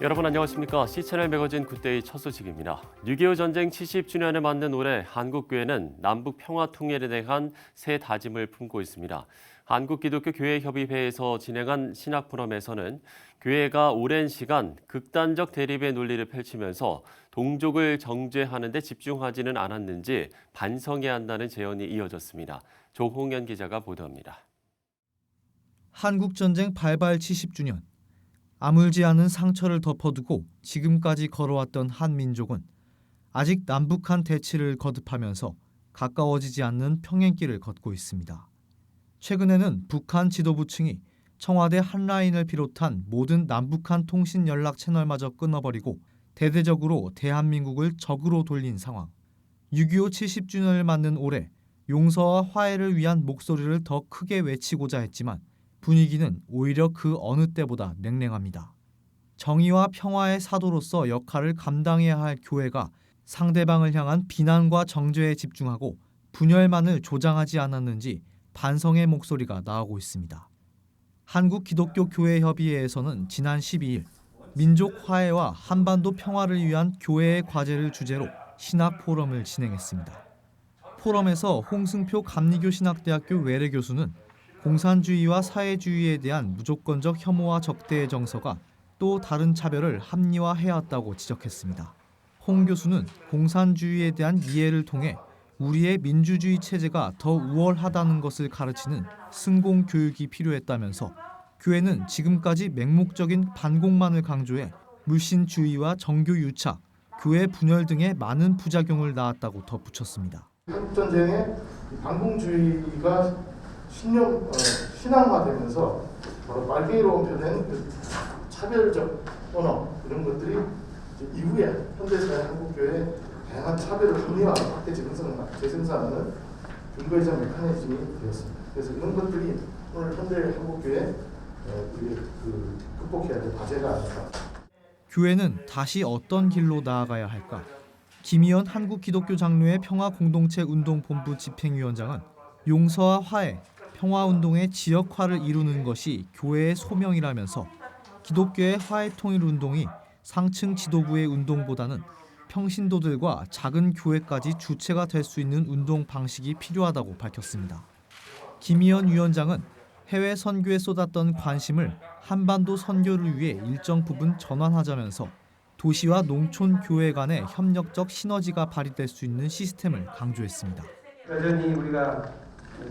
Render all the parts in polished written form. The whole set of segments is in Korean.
여러분 안녕하십니까? C채널 매거진 굿데이 첫 소식입니다. 6.25 전쟁 70주년을 맞는 올해 한국교회는 남북 평화 통일에 대한 새 다짐을 품고 있습니다. 한국기독교교회협의회에서 진행한 신학 포럼에서는 교회가 오랜 시간 극단적 대립의 논리를 펼치면서 동족을 정죄하는 데 집중하지는 않았는지 반성해야 한다는 제언이 이어졌습니다. 조홍현 기자가 보도합니다. 한국전쟁 발발 70주년. 아물지 않은 상처를 덮어두고 지금까지 걸어왔던 한민족은 아직 남북한 대치를 거듭하면서 가까워지지 않는 평행길을 걷고 있습니다. 최근에는 북한 지도부층이 청와대 한라인을 비롯한 모든 남북한 통신 연락 채널마저 끊어버리고 대대적으로 대한민국을 적으로 돌린 상황. 6.25 70주년을 맞는 올해 용서와 화해를 위한 목소리를 더 크게 외치고자 했지만 분위기는 오히려 그 어느 때보다 냉랭합니다. 정의와 평화의 사도로서 역할을 감당해야 할 교회가 상대방을 향한 비난과 정죄에 집중하고 분열만을 조장하지 않았는지 반성의 목소리가 나오고 있습니다. 한국기독교교회협의회에서는 지난 12일 민족 화해와 한반도 평화를 위한 교회의 과제를 주제로 신학 포럼을 진행했습니다. 포럼에서 홍승표 감리교 신학대학교 외래 교수는 공산주의와 사회주의에 대한 무조건적 혐오와 적대의 정서가 또 다른 차별을 합리화해왔다고 지적했습니다. 홍 교수는 공산주의에 대한 이해를 통해 우리의 민주주의 체제가 더 우월하다는 것을 가르치는 승공 교육이 필요했다면서 교회는 지금까지 맹목적인 반공만을 강조해 물신주의와 정교 유착, 교회 분열 등의 많은 부작용을 낳았다고 덧붙였습니다. 한국전쟁에 반공주의가 신앙화되면서 바로 말게이로 표된 그 차별적 언어 이런 것들이 이후에 현대사회 한국교회의 다양한 차별을 합리화, 확대 재생산하는 근거이자 메커니즘이 되었습니다. 그래서 이런 것들이 오늘 현대 한국교회 극복해야 될 과제가 아닐까. 교회는 다시 어떤 길로 나아가야 할까? 김희연 한국기독교장로회 평화공동체운동본부 집행위원장은 용서와 화해, 평화운동의 지역화를 이루는 것이 교회의 소명이라면서 기독교의 화해통일운동이 상층 지도부의 운동보다는 평신도들과 작은 교회까지 주체가 될 수 있는 운동 방식이 필요하다고 밝혔습니다. 김희연 위원장은 해외 선교에 쏟았던 관심을 한반도 선교를 위해 일정 부분 전환하자면서 도시와 농촌 교회 간의 협력적 시너지가 발휘될 수 있는 시스템을 강조했습니다. 여전히 우리가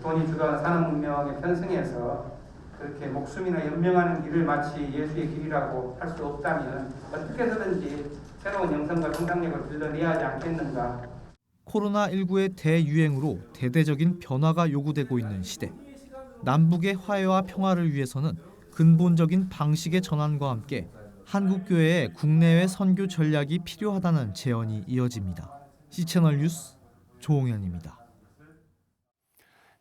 돈이 주도하는 산업문명에 편승해서 그렇게 목숨이나 연명하는 길을 마치 예수의 길이라고 할 수 없다면 어떻게 해서든지 새로운 영성과 성장력을 불러내야 하지 않겠는가. 코로나19의 대유행으로 대대적인 변화가 요구되고 있는 시대. 남북의 화해와 평화를 위해서는 근본적인 방식의 전환과 함께 한국교회의 국내외 선교 전략이 필요하다는 제언이 이어집니다. C채널 뉴스 조홍현입니다.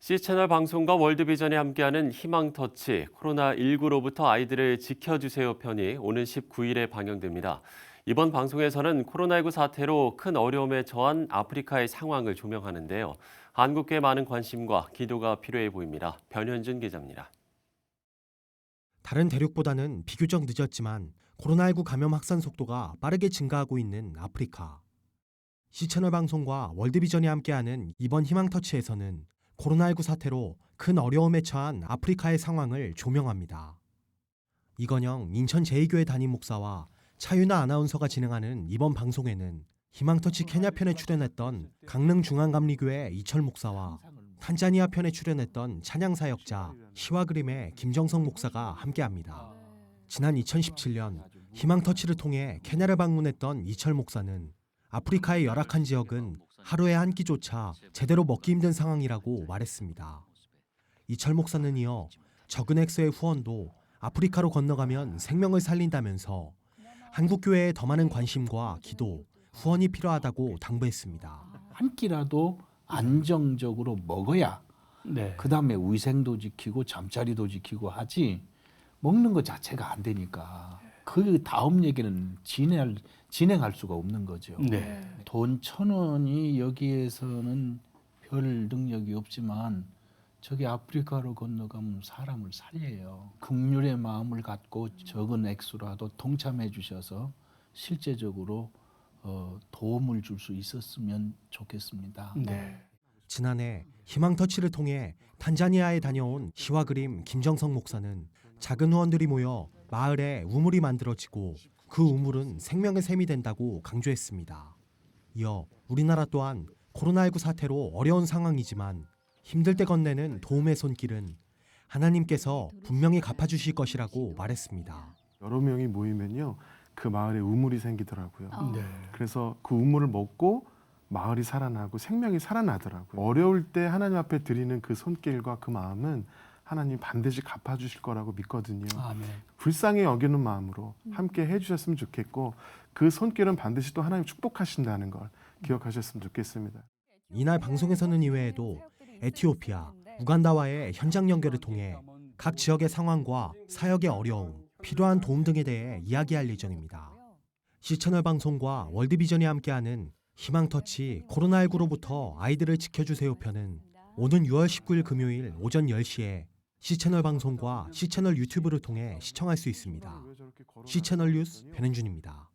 C채널 방송과 월드비전이 함께하는 희망터치, 코로나19로부터 아이들을 지켜주세요 편이 오는 19일에 방영됩니다. 이번 방송에서는 코로나19 사태로 큰 어려움에 처한 아프리카의 상황을 조명하는데요. 한국교회 많은 관심과 기도가 필요해 보입니다. 변현준 기자입니다. 다른 대륙보다는 비교적 늦었지만 코로나19 감염 확산 속도가 빠르게 증가하고 있는 아프리카. C채널 방송과 월드비전이 함께하는 이번 희망터치에서는 코로나19 사태로 큰 어려움에 처한 아프리카의 상황을 조명합니다. 이건영 인천 제2교회 담임 목사와 차윤아 아나운서가 진행하는 이번 방송에는 희망터치 케냐 편에 출연했던 강릉 중앙감리교회 이철 목사와 탄자니아 편에 출연했던 찬양사역자 시와그림의 김정성 목사가 함께합니다. 지난 2017년 희망터치를 통해 케냐를 방문했던 이철 목사는 아프리카의 열악한 지역은 하루에 한 끼조차 제대로 먹기 힘든 상황이라고 말했습니다. 이철 목사는 이어 적은 액수의 후원도 아프리카로 건너가면 생명을 살린다면서 한국교회에 더 많은 관심과 기도, 후원이 필요하다고 당부했습니다. 한 끼라도 안정적으로 먹어야 그다음에 위생도 지키고 잠자리도 지키고 하지 먹는 것 자체가 안 되니까 그 다음 얘기는 진행할 수가 없는 거죠. 돈 1,000원이 여기에서는 별 능력이 없지만 저기 아프리카로 건너가면 사람을 살려요. 긍휼의 마음을 갖고 적은 액수라도 동참해 주셔서 실제적으로 도움을 줄 수 있었으면 좋겠습니다. 지난해 희망터치를 통해 탄자니아에 다녀온 시와 그림 김정성 목사는 작은 후원들이 모여 마을에 우물이 만들어지고 그 우물은 생명의 샘이 된다고 강조했습니다. 이어 우리나라 또한 코로나19 사태로 어려운 상황이지만 힘들 때 건네는 도움의 손길은 하나님께서 분명히 갚아주실 것이라고 말했습니다. 여러 명이 모이면요, 그 마을에 우물이 생기더라고요. 네. 그래서 그 우물을 먹고 마을이 살아나고 생명이 살아나더라고요. 어려울 때 하나님 앞에 드리는 그 손길과 그 마음은 하나님 반드시 갚아주실 거라고 믿거든요. 아멘. 불쌍히 여기는 마음으로 함께 해주셨으면 좋겠고, 그 손길은 반드시 또 하나님 축복하신다는 걸 기억하셨으면 좋겠습니다. 이날 방송에서는 이외에도 에티오피아, 우간다와의 현장 연결을 통해 각 지역의 상황과 사역의 어려움, 필요한 도움 등에 대해 이야기할 예정입니다. C채널 방송과 월드비전이 함께하는 희망터치 코로나19로부터 아이들을 지켜주세요 편은 오는 6월 19일 금요일 오전 10시에 C채널 방송과 C채널 유튜브를 통해 시청할 수 있습니다. C채널 뉴스 변현준입니다.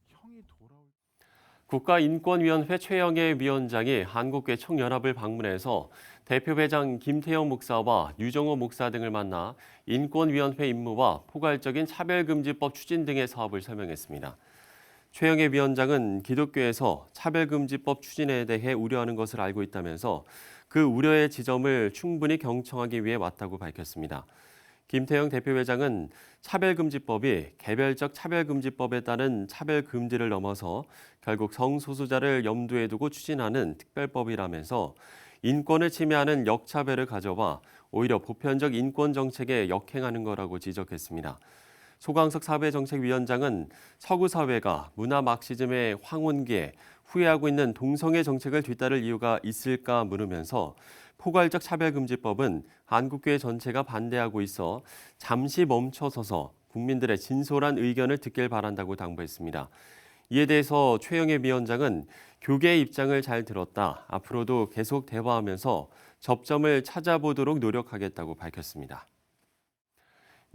국가인권위원회 최영애 위원장이 한국괴총연합을 방문해서 대표회장 김태형 목사와 유정호 목사 등을 만나 인권위원회 임무와 포괄적인 차별금지법 추진 등의 사업을 설명했습니다. 최영애 위원장은 기독교에서 차별금지법 추진에 대해 우려하는 것을 알고 있다면서 그 우려의 지점을 충분히 경청하기 위해 왔다고 밝혔습니다. 김태형 대표회장은 차별금지법이 개별적 차별금지법에 따른 차별금지를 넘어서 결국 성소수자를 염두에 두고 추진하는 특별법이라면서 인권을 침해하는 역차별을 가져와 오히려 보편적 인권 정책에 역행하는 거라고 지적했습니다. 소강석 사회정책위원장은 서구 사회가 문화 막시즘의 황혼기에 후회하고 있는 동성애 정책을 뒤따를 이유가 있을까 물으면서 포괄적 차별금지법은 한국교회 전체가 반대하고 있어 잠시 멈춰서서 국민들의 진솔한 의견을 듣길 바란다고 당부했습니다. 이에 대해서 최영애 위원장은 교계의 입장을 잘 들었다. 앞으로도 계속 대화하면서 접점을 찾아보도록 노력하겠다고 밝혔습니다.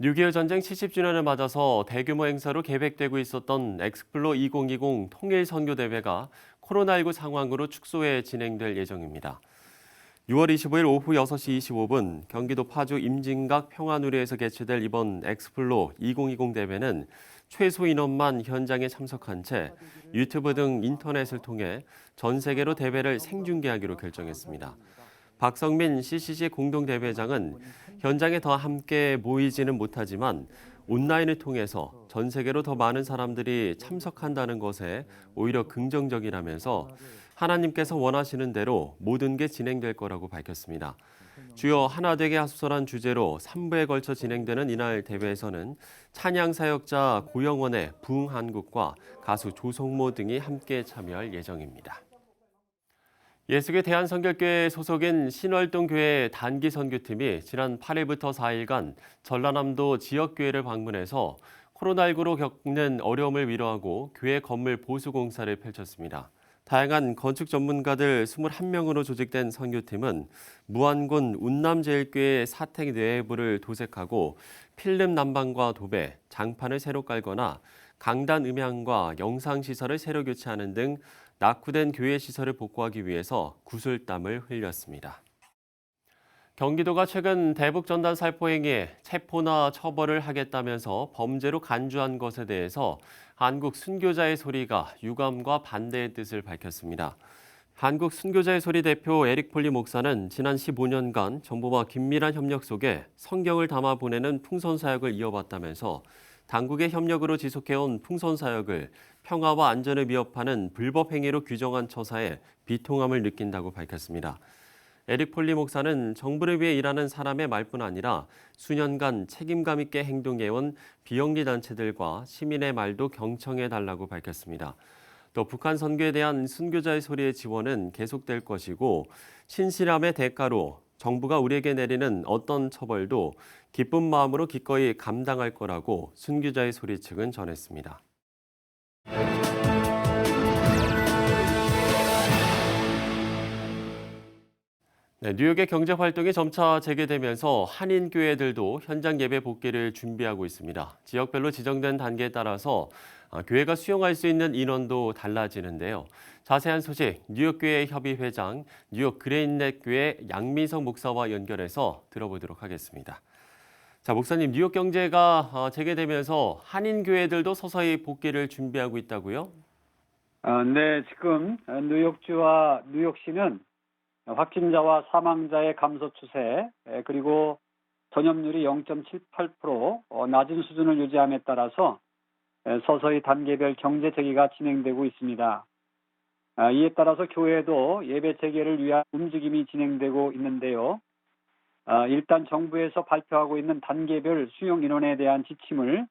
6.25 전쟁 70주년을 맞아서 대규모 행사로 계획되고 있었던 엑스플로 2020 통일선교대회가 코로나19 상황으로 축소해 진행될 예정입니다. 6월 25일 오후 6시 25분 경기도 파주 임진각 평화누리에서 개최될 이번 엑스플로 2020 대회는 최소 인원만 현장에 참석한 채 유튜브 등 인터넷을 통해 전 세계로 대회를 생중계하기로 결정했습니다. 박성민 CCC 공동대회장은 현장에 더 함께 모이지는 못하지만 온라인을 통해서 전 세계로 더 많은 사람들이 참석한다는 것에 오히려 긍정적이라면서 하나님께서 원하시는 대로 모든 게 진행될 거라고 밝혔습니다. 주요 하나 되게 하소서란 주제로 3부에 걸쳐 진행되는 이날 대회에서는 찬양 사역자 고영원의 부흥한국과 가수 조성모 등이 함께 참여할 예정입니다. 예수교 대한선교교회 소속인 신월동교회 단기선교팀이 지난 8일부터 4일간 전라남도 지역교회를 방문해서 코로나19로 겪는 어려움을 위로하고 교회 건물 보수 공사를 펼쳤습니다. 다양한 건축 전문가들 21명으로 조직된 선교팀은 무안군 운남제일교회 사택 내부를 도색하고 필름 난방과 도배, 장판을 새로 깔거나 강단 음향과 영상시설을 새로 교체하는 등 낙후된 교회 시설을 복구하기 위해서 구슬땀을 흘렸습니다. 경기도가 최근 대북 전단 살포 행위에 체포나 처벌을 하겠다면서 범죄로 간주한 것에 대해서 한국 순교자의 소리가 유감과 반대의 뜻을 밝혔습니다. 한국 순교자의 소리 대표 에릭 폴리 목사는 지난 15년간 정부와 긴밀한 협력 속에 성경을 담아 보내는 풍선 사역을 이어봤다면서 당국의 협력으로 지속해온 풍선 사역을 평화와 안전을 위협하는 불법 행위로 규정한 처사에 비통함을 느낀다고 밝혔습니다. 에릭 폴리 목사는 정부를 위해 일하는 사람의 말뿐 아니라 수년간 책임감 있게 행동해온 비영리 단체들과 시민의 말도 경청해달라고 밝혔습니다. 또 북한 선교에 대한 순교자의 소리의 지원은 계속될 것이고 신실함의 대가로 정부가 우리에게 내리는 어떤 처벌도 기쁜 마음으로 기꺼이 감당할 거라고 순교자의 소리 측은 전했습니다. 네, 뉴욕의 경제 활동이 점차 재개되면서 한인 교회들도 현장 예배 복귀를 준비하고 있습니다. 지역별로 지정된 단계에 따라서 교회가 수용할 수 있는 인원도 달라지는데요. 자세한 소식 뉴욕교회 협의회장 뉴욕 그레인넷 교회 양민석 목사와 연결해서 들어보도록 하겠습니다. 자, 목사님, 뉴욕 경제가 재개되면서 한인 교회들도 서서히 복귀를 준비하고 있다고요? 네, 지금 뉴욕주와 뉴욕시는 확진자와 사망자의 감소 추세, 그리고 전염률이 0.78% 낮은 수준을 유지함에 따라서 서서히 단계별 경제 재개가 진행되고 있습니다. 이에 따라서 교회도 예배 재개를 위한 움직임이 진행되고 있는데요. 일단 정부에서 발표하고 있는 단계별 수용 인원에 대한 지침을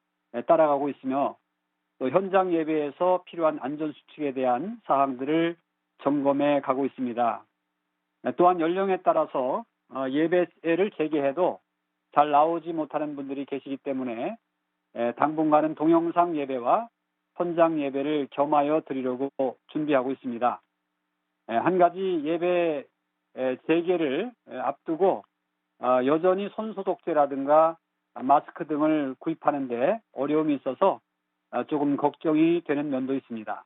따라가고 있으며 또 현장 예배에서 필요한 안전수칙에 대한 사항들을 점검해 가고 있습니다. 또한 연령에 따라서 예배를 재개해도 잘 나오지 못하는 분들이 계시기 때문에 당분간은 동영상 예배와 현장 예배를 겸하여 드리려고 준비하고 있습니다. 한 가지 예배 재개를 앞두고 여전히 손소독제라든가 마스크 등을 구입하는 데 어려움이 있어서 조금 걱정이 되는 면도 있습니다.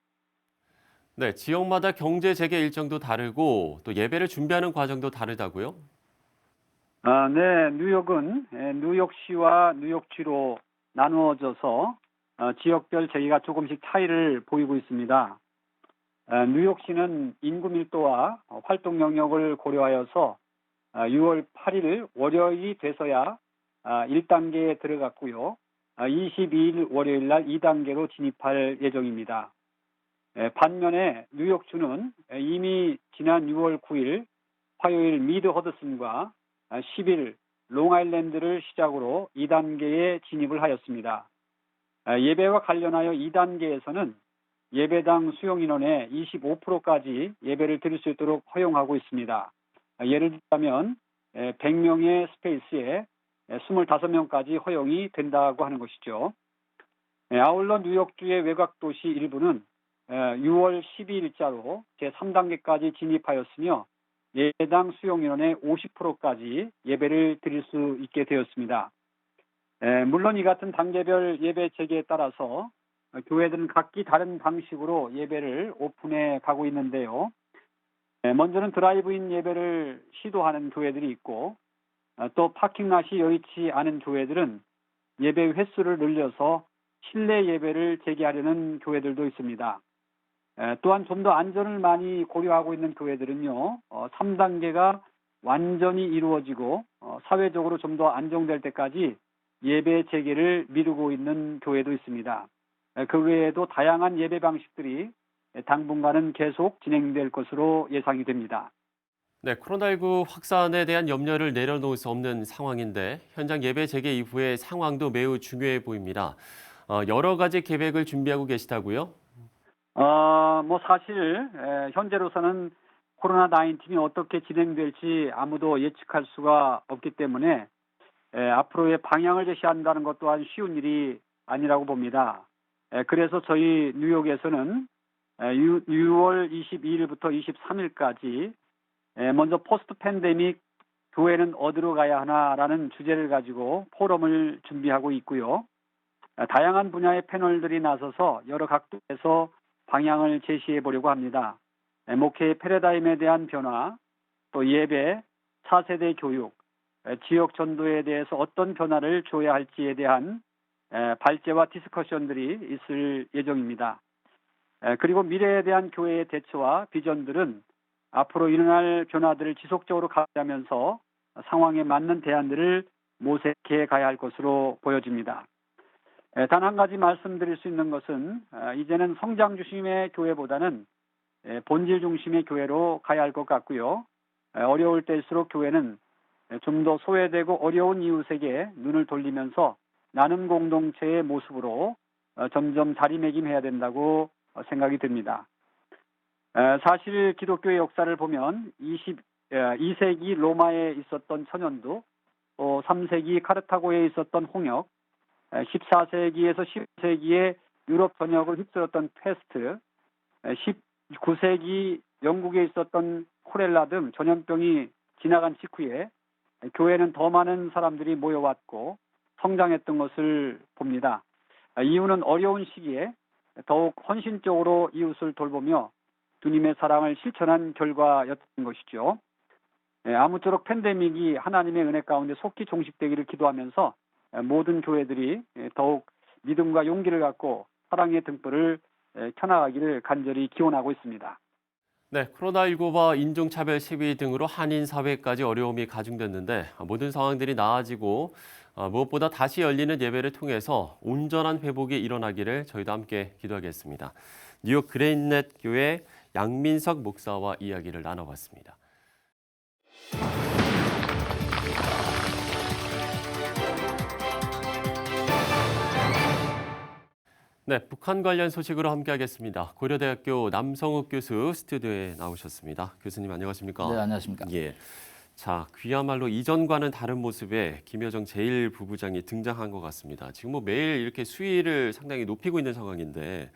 네, 지역마다 경제 재개 일정도 다르고 또 예배를 준비하는 과정도 다르다고요? 네, 뉴욕은 뉴욕시와 뉴욕주로 나누어져서 지역별 재개가 조금씩 차이를 보이고 있습니다. 뉴욕시는 인구 밀도와 활동 영역을 고려하여서 6월 8일 월요일이 돼서야 1단계에 들어갔고요. 22일 월요일 날 2단계로 진입할 예정입니다. 반면에 뉴욕주는 이미 지난 6월 9일 화요일 미드 허드슨과 10일 롱아일랜드를 시작으로 2단계에 진입을 하였습니다. 예배와 관련하여 2단계에서는 예배당 수용 인원의 25%까지 예배를 드릴 수 있도록 허용하고 있습니다. 예를 들자면 100명의 스페이스에 25명까지 허용이 된다고 하는 것이죠. 아울러 뉴욕주의 외곽도시 일부는 6월 12일자로 제3단계까지 진입하였으며 예배당 수용 인원의 50%까지 예배를 드릴 수 있게 되었습니다. 물론 이 같은 단계별 예배 재개에 따라서 교회들은 각기 다른 방식으로 예배를 오픈해 가고 있는데요. 먼저는 드라이브인 예배를 시도하는 교회들이 있고 또 파킹랏이 여의치 않은 교회들은 예배 횟수를 늘려서 실내 예배를 재개하려는 교회들도 있습니다. 또한 좀 더 안전을 많이 고려하고 있는 교회들은요, 3단계가 완전히 이루어지고 사회적으로 좀 더 안정될 때까지 예배 재개를 미루고 있는 교회도 있습니다. 그 외에도 다양한 예배 방식들이 당분간은 계속 진행될 것으로 예상이 됩니다. 네, 코로나19 확산에 대한 염려를 내려놓을 수 없는 상황인데 현장 예배 재개 이후의 상황도 매우 중요해 보입니다. 여러 가지 계획을 준비하고 계시다고요? 사실 현재로서는 코로나19이 어떻게 진행될지 아무도 예측할 수가 없기 때문에 앞으로의 방향을 제시한다는 것 또한 쉬운 일이 아니라고 봅니다. 그래서 저희 뉴욕에서는 6월 22일부터 23일까지 먼저 포스트 팬데믹 교회는 어디로 가야 하나라는 주제를 가지고 포럼을 준비하고 있고요. 다양한 분야의 패널들이 나서서 여러 각도에서 방향을 제시해 보려고 합니다. 목회의 패러다임에 대한 변화, 또 예배, 4세대 교육, 지역 전도에 대해서 어떤 변화를 줘야 할지에 대한 발제와 디스커션들이 있을 예정입니다. 그리고 미래에 대한 교회의 대처와 비전들은 앞으로 일어날 변화들을 지속적으로 가하면서 상황에 맞는 대안들을 모색해 가야 할 것으로 보여집니다. 단 한 가지 말씀드릴 수 있는 것은 이제는 성장 중심의 교회보다는 본질 중심의 교회로 가야 할 것 같고요. 어려울 때일수록 교회는 좀 더 소외되고 어려운 이웃에게 눈을 돌리면서 나눔 공동체의 모습으로 점점 자리매김해야 된다고 생각이 듭니다. 사실 기독교의 역사를 보면 22세기 로마에 있었던 천연두, 또 3세기 카르타고에 있었던 홍역, 14세기에서 15세기에 유럽 전역을 휩쓸었던 패스트, 19세기 영국에 있었던 콜레라 등 전염병이 지나간 직후에 교회는 더 많은 사람들이 모여왔고 성장했던 것을 봅니다. 이유는 어려운 시기에 더욱 헌신적으로 이웃을 돌보며 주님의 사랑을 실천한 결과였던 것이죠. 아무쪼록 팬데믹이 하나님의 은혜 가운데 속히 종식되기를 기도하면서 모든 교회들이 더욱 믿음과 용기를 갖고 사랑의 등불을 켜나가기를 간절히 기원하고 있습니다. 네, 코로나19와 인종차별 시위 등으로 한인 사회까지 어려움이 가중됐는데 모든 상황들이 나아지고 무엇보다 다시 열리는 예배를 통해서 온전한 회복이 일어나기를 저희도 함께 기도하겠습니다. 뉴욕 그레인넷 교회 양민석 목사와 이야기를 나눠봤습니다. 네, 북한 관련 소식으로 함께하겠습니다. 고려대학교 남성욱 교수 스튜디오에 나오셨습니다. 교수님 안녕하십니까? 네, 안녕하십니까? 예. 자, 그야말로 이전과는 다른 모습의 김여정 제1부부장이 등장한 것 같습니다. 지금 뭐 매일 이렇게 수위를 상당히 높이고 있는 상황인데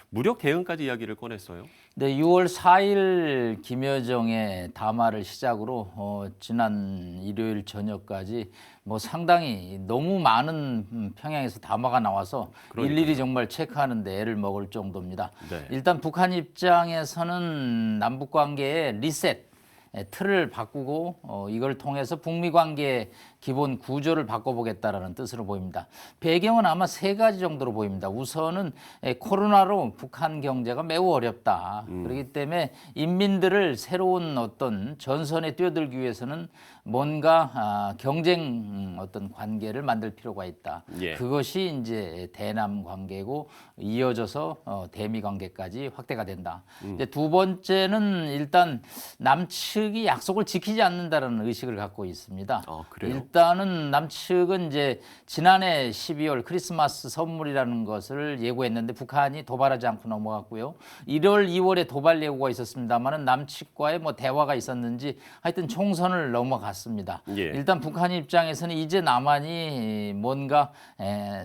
무력 대응까지 이야기를 꺼냈어요. 네, 6월 4일 김여정의 담화를 시작으로 지난 일요일 저녁까지 뭐 상당히 너무 많은 평양에서 담화가 나와서 그러니까요. 일일이 정말 체크하는데 애를 먹을 정도입니다. 네. 일단 북한 입장에서는 남북 관계의 리셋 틀을 바꾸고 이걸 통해서 북미 관계의 기본 구조를 바꿔보겠다라는 뜻으로 보입니다. 배경은 아마 세 가지 정도로 보입니다. 우선은 코로나로 북한 경제가 매우 어렵다. 그렇기 때문에 인민들을 새로운 어떤 전선에 뛰어들기 위해서는 뭔가 경쟁 어떤 관계를 만들 필요가 있다. 예. 그것이 이제 대남 관계고 이어져서 대미 관계까지 확대가 된다. 이제 두 번째는 일단 남측이 약속을 지키지 않는다는 의식을 갖고 있습니다. 그래요? 일단은 남측은 이제 지난해 12월 크리스마스 선물이라는 것을 예고했는데 북한이 도발하지 않고 넘어갔고요. 1월, 2월에 도발 예고가 있었습니다만은 남측과의 뭐 대화가 있었는지 하여튼 총선을 넘어갔습니다. 예. 일단 북한 입장에서는 이제 남한이 뭔가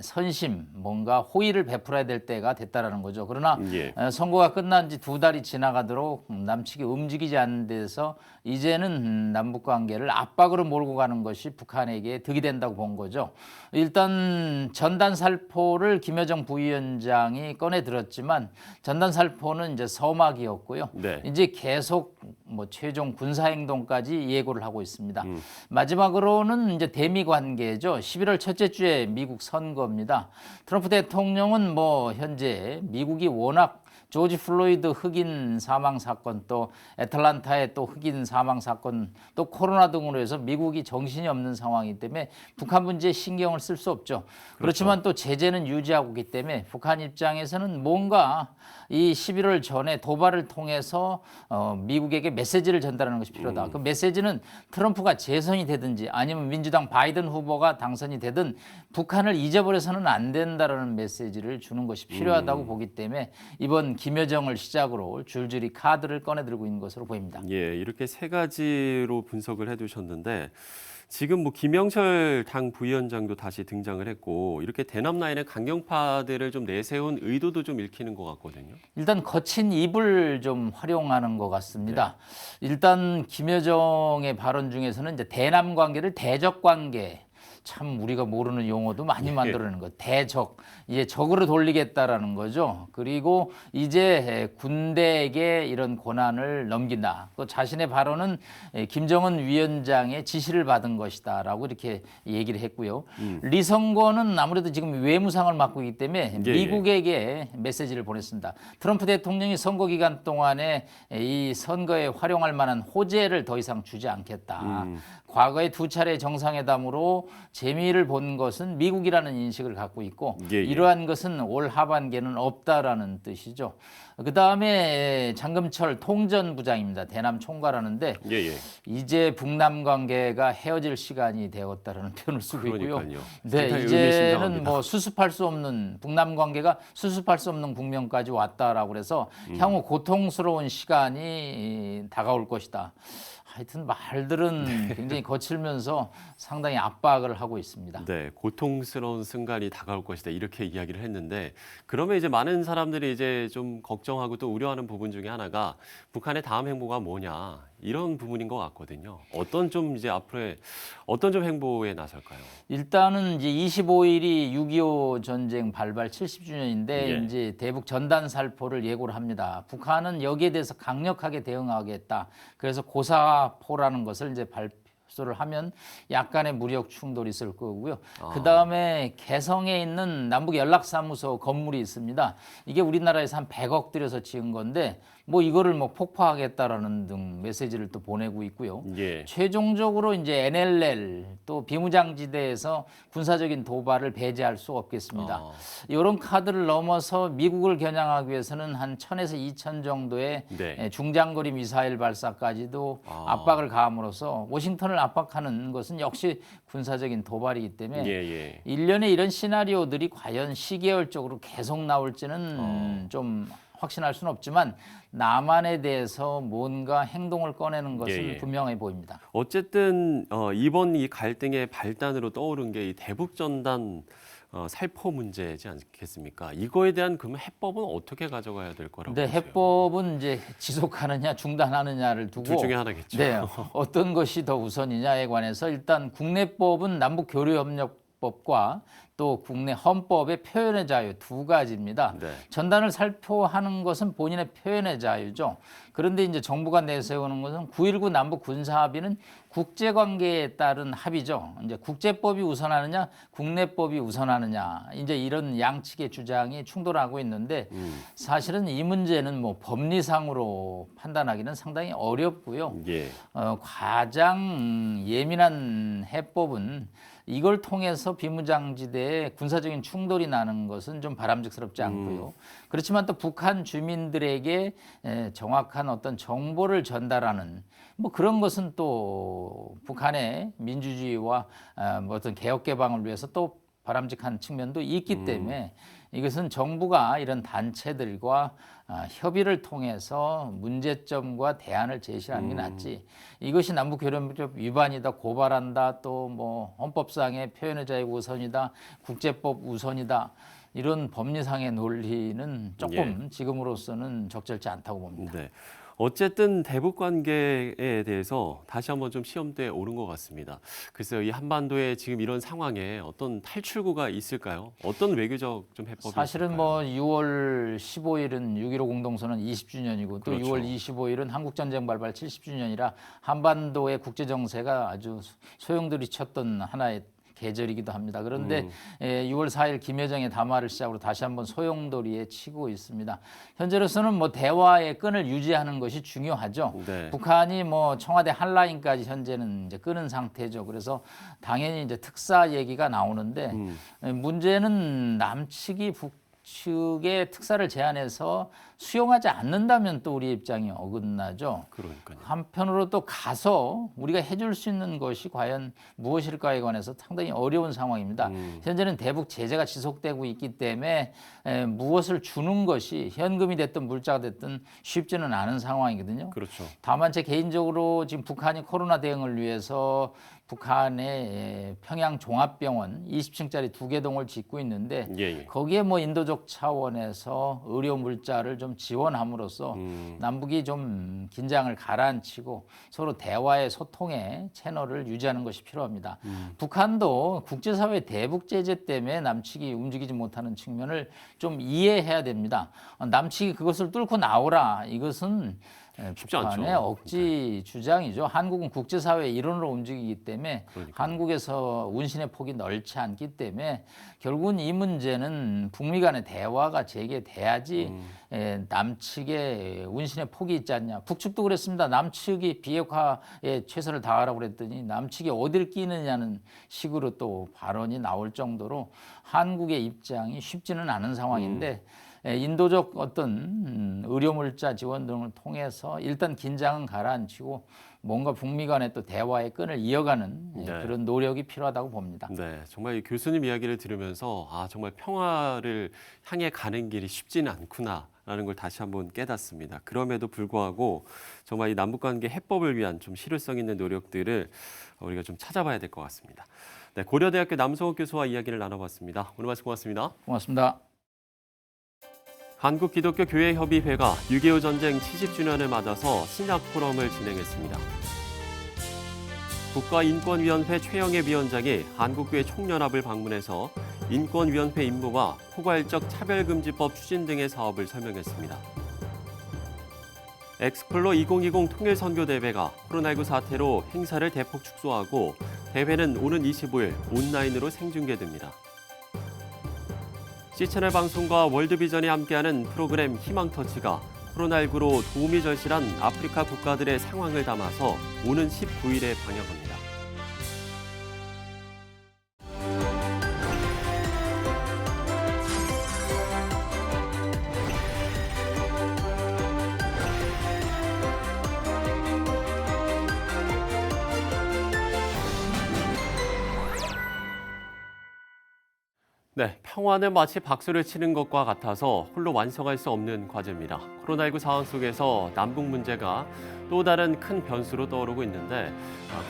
선심, 뭔가 호의를 베풀어야 될 때가 됐다라는 거죠. 그러나 예. 선거가 끝난 지 2달이 지나가도록 남측이 움직이지 않는 데서 이제는 남북 관계를 압박으로 몰고 가는 것이 북한에게 득이 된다고 본 거죠. 일단 전단살포를 김여정 부위원장이 꺼내 들었지만 전단살포는 이제 서막이었고요. 네. 이제 계속 뭐 최종 군사행동까지 예고를 하고 있습니다. 마지막으로는 이제 대미 관계죠. 11월 첫째 주에 미국 선거입니다. 트럼프 대통령은 뭐 현재 미국이 워낙 조지 플로이드 흑인 사망 사건, 또 애틀란타의 또 흑인 사망 사건, 또 코로나 등으로 해서 미국이 정신이 없는 상황이기 때문에 북한 문제에 신경을 쓸 수 없죠. 그렇지만 또 제재는 유지하고 있기 때문에 북한 입장에서는 뭔가 이 11월 전에 도발을 통해서 미국에게 메시지를 전달하는 것이 필요하다. 그 메시지는 트럼프가 재선이 되든지 아니면 민주당 바이든 후보가 당선이 되든 북한을 잊어버려서는 안 된다라는 메시지를 주는 것이 필요하다고 보기 때문에 이번 김여정을 시작으로 줄줄이 카드를 꺼내들고 있는 것으로 보입니다. 예, 이렇게 세 가지로 분석을 해두셨는데 지금 뭐 김영철 당 부위원장도 다시 등장을 했고 이렇게 대남 라인의 강경파들을 좀 내세운 의도도 좀 읽히는 것 같거든요. 일단 거친 입을 좀 활용하는 것 같습니다. 일단 김여정의 발언 중에서는 이제 대남 관계를 대적 관계, 참 우리가 모르는 용어도 많이 만들어내는 거. 대적, 이제 적으로 돌리겠다라는 거죠. 그리고 이제 군대에게 이런 권한을 넘긴다. 또 자신의 발언은 김정은 위원장의 지시를 받은 것이다라고 이렇게 얘기를 했고요. 리성권은 아무래도 지금 외무상을 맡고 있기 때문에 미국에게 메시지를 보냈습니다. 트럼프 대통령이 선거 기간 동안에 이 선거에 활용할 만한 호재를 더 이상 주지 않겠다. 과거에 2차례 정상회담으로 재미를 본 것은 미국이라는 인식을 갖고 있고 이러한 것은 올 하반기에는 없다라는 뜻이죠. 그다음에 장금철 통전부장입니다. 대남 총괄하는데 이제 북남 관계가 헤어질 시간이 되었다라는 표현을 쓰고 있고요. 네, 이제는 뭐 수습할 수 없는 북남 관계가 수습할 수 없는 국면까지 왔다라고 해서 향후 고통스러운 시간이 다가올 것이다. 하여튼 말들은 굉장히 거칠면서 상당히 압박을 하고 있습니다. 네, 고통스러운 순간이 다가올 것이다 이렇게 이야기를 했는데 그러면 이제 많은 사람들이 이제 좀 걱정하고 또 우려하는 부분 중에 하나가 북한의 다음 행보가 뭐냐 이런 부분인 것 같거든요. 어떤 좀 이제 앞으로의 어떤 좀 행보에 나설까요? 일단은 이제 25일이 6.25 전쟁 발발 70주년인데 예. 이제 대북 전단 살포를 예고를 합니다. 북한은 여기에 대해서 강력하게 대응하겠다. 그래서 고사포라는 것을 이제 발표를 하면 약간의 무력 충돌이 있을 거고요. 그 다음에 개성에 있는 남북 연락사무소 건물이 있습니다. 이게 우리나라에서 한 100억 들여서 지은 건데 뭐 이거를 뭐 폭파하겠다라는 등 메시지를 또 보내고 있고요. 예. 최종적으로 이제 NLL 또 비무장지대에서 군사적인 도발을 배제할 수 없겠습니다. 이런 카드를 넘어서 미국을 겨냥하기 위해서는 한 1000에서 2000 정도의 네. 중장거리 미사일 발사까지도 압박을 가함으로써 워싱턴을 압박하는 것은 역시 군사적인 도발이기 때문에 예. 일련의 이런 시나리오들이 과연 시계열적으로 계속 나올지는 좀 확신할 수는 없지만 남한에 대해서 뭔가 행동을 꺼내는 것은 예. 분명해 보입니다. 어쨌든 이번 이 갈등의 발단으로 떠오른 게 이 대북 전단 살포 문제지 않겠습니까? 이거에 대한 그럼 해법은 어떻게 가져가야 될 거라고 근데 보세요? 해법은 이제 지속하느냐 중단하느냐를 두고 둘 중에 하나겠죠. 네, 어떤 것이 더 우선이냐에 관해서 일단 국내법은 남북교류협력법과 또 국내 헌법의 표현의 자유 두 가지입니다. 네. 전단을 살포하는 것은 본인의 표현의 자유죠. 그런데 이제 정부가 내세우는 것은 9.19 남북 군사합의는 국제관계에 따른 합의죠. 이제 국제법이 우선하느냐, 국내법이 우선하느냐, 이제 이런 양측의 주장이 충돌하고 있는데 사실은 이 문제는 뭐 법리상으로 판단하기는 상당히 어렵고요. 예. 가장 예민한 해법은 이걸 통해서 비무장지대에 군사적인 충돌이 나는 것은 좀 바람직스럽지 않고요. 그렇지만 또 북한 주민들에게 정확한 어떤 정보를 전달하는 뭐 그런 것은 또 북한의 민주주의와 뭐 어떤 개혁 개방을 위해서 또 바람직한 측면도 있기 때문에 이것은 정부가 이런 단체들과 협의를 통해서 문제점과 대안을 제시하는 게 낫지. 이것이 남북교류협력 위반이다, 고발한다, 또 뭐 헌법상의 표현의 자유 우선이다, 국제법 우선이다. 이런 법리상의 논리는 조금 지금으로서는 적절치 않다고 봅니다. 네. 어쨌든 대북 관계에 대해서 다시 한번 좀 시험대에 오른 것 같습니다. 글쎄요, 이 한반도의 지금 이런 상황에 어떤 탈출구가 있을까요? 어떤 외교적 좀 해법이 사실은 있을까요? 뭐 6월 15일은 6.15 공동선언 20주년이고 또 그렇죠. 6월 25일은 한국전쟁 발발 70주년이라 한반도의 국제 정세가 아주 소용돌이 쳤던 하나의 계절이기도 합니다. 그런데 6월 4일 김여정의 담화를 시작으로 다시 한번 소용돌이에 치고 있습니다. 현재로서는 뭐 대화의 끈을 유지하는 것이 중요하죠. 네. 북한이 뭐 청와대 한라인까지 현재는 이제 끄는 상태죠. 그래서 당연히 이제 특사 얘기가 나오는데 문제는 남측이 북측의 특사를 제안해서 수용하지 않는다면 또 우리 입장이 어긋나죠. 그러니까요. 한편으로 또 가서 우리가 해줄 수 있는 것이 과연 무엇일까에 관해서 상당히 어려운 상황입니다. 현재는 대북 제재가 지속되고 있기 때문에 무엇을 주는 것이 현금이 됐든 물자가 됐든 쉽지는 않은 상황이거든요. 그렇죠. 다만 제 개인적으로 지금 북한이 코로나 대응을 위해서 북한의 평양 종합병원 20층짜리 2개 동을 짓고 있는데 예. 거기에 뭐 인도적 차원에서 의료 물자를 좀 지원함으로써 남북이 좀 긴장을 가라앉히고 서로 대화의 소통의 채널을 유지하는 것이 필요합니다. 북한도 국제사회 대북 제재 때문에 남측이 움직이지 못하는 측면을 좀 이해해야 됩니다. 남측이 그것을 뚫고 나오라. 이것은 쉽지 북한의 않죠. 억지 주장이죠. 한국은 국제사회 일원으로 움직이기 때문에 그러니까요. 한국에서 운신의 폭이 넓지 않기 때문에 결국은 이 문제는 북미 간의 대화가 재개돼야지 남측의 운신의 폭이 있지 않냐. 북측도 그랬습니다. 남측이 비핵화에 최선을 다하라고 그랬더니 남측이 어딜 끼느냐는 식으로 또 발언이 나올 정도로 한국의 입장이 쉽지는 않은 상황인데 인도적 어떤 의료물자 지원 등을 통해서 일단 긴장은 가라앉히고 뭔가 북미 간의 또 대화의 끈을 이어가는 네. 그런 노력이 필요하다고 봅니다. 네, 정말 이 교수님 이야기를 들으면서 정말 평화를 향해 가는 길이 쉽지는 않구나라는 걸 다시 한번 깨닫습니다. 그럼에도 불구하고 정말 이 남북관계 해법을 위한 좀 실효성 있는 노력들을 우리가 좀 찾아봐야 될 것 같습니다. 네, 고려대학교 남성욱 교수와 이야기를 나눠봤습니다. 오늘 말씀 고맙습니다. 고맙습니다. 한국기독교교회협의회가 6.25 전쟁 70주년을 맞아서 신약 포럼을 진행했습니다. 국가인권위원회 최영애 위원장이 한국교회 총연합을 방문해서 인권위원회 임무와 포괄적 차별금지법 추진 등의 사업을 설명했습니다. 엑스플로 2020 통일선교대회가 코로나19 사태로 행사를 대폭 축소하고 대회는 오는 25일 온라인으로 생중계됩니다. C채널 방송과 월드비전이 함께하는 프로그램 희망터치가 코로나19로 도움이 절실한 아프리카 국가들의 상황을 담아서 오는 19일에 방영합니다. 네, 평화는 마치 박수를 치는 것과 같아서 홀로 완성할 수 없는 과제입니다. 코로나19 상황 속에서 남북 문제가 또 다른 큰 변수로 떠오르고 있는데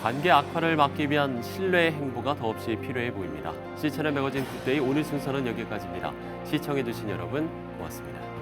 관계 악화를 막기 위한 신뢰의 행보가 더없이 필요해 보입니다. C채널 매거진 굿데이 오늘 순서는 여기까지입니다. 시청해주신 여러분 고맙습니다.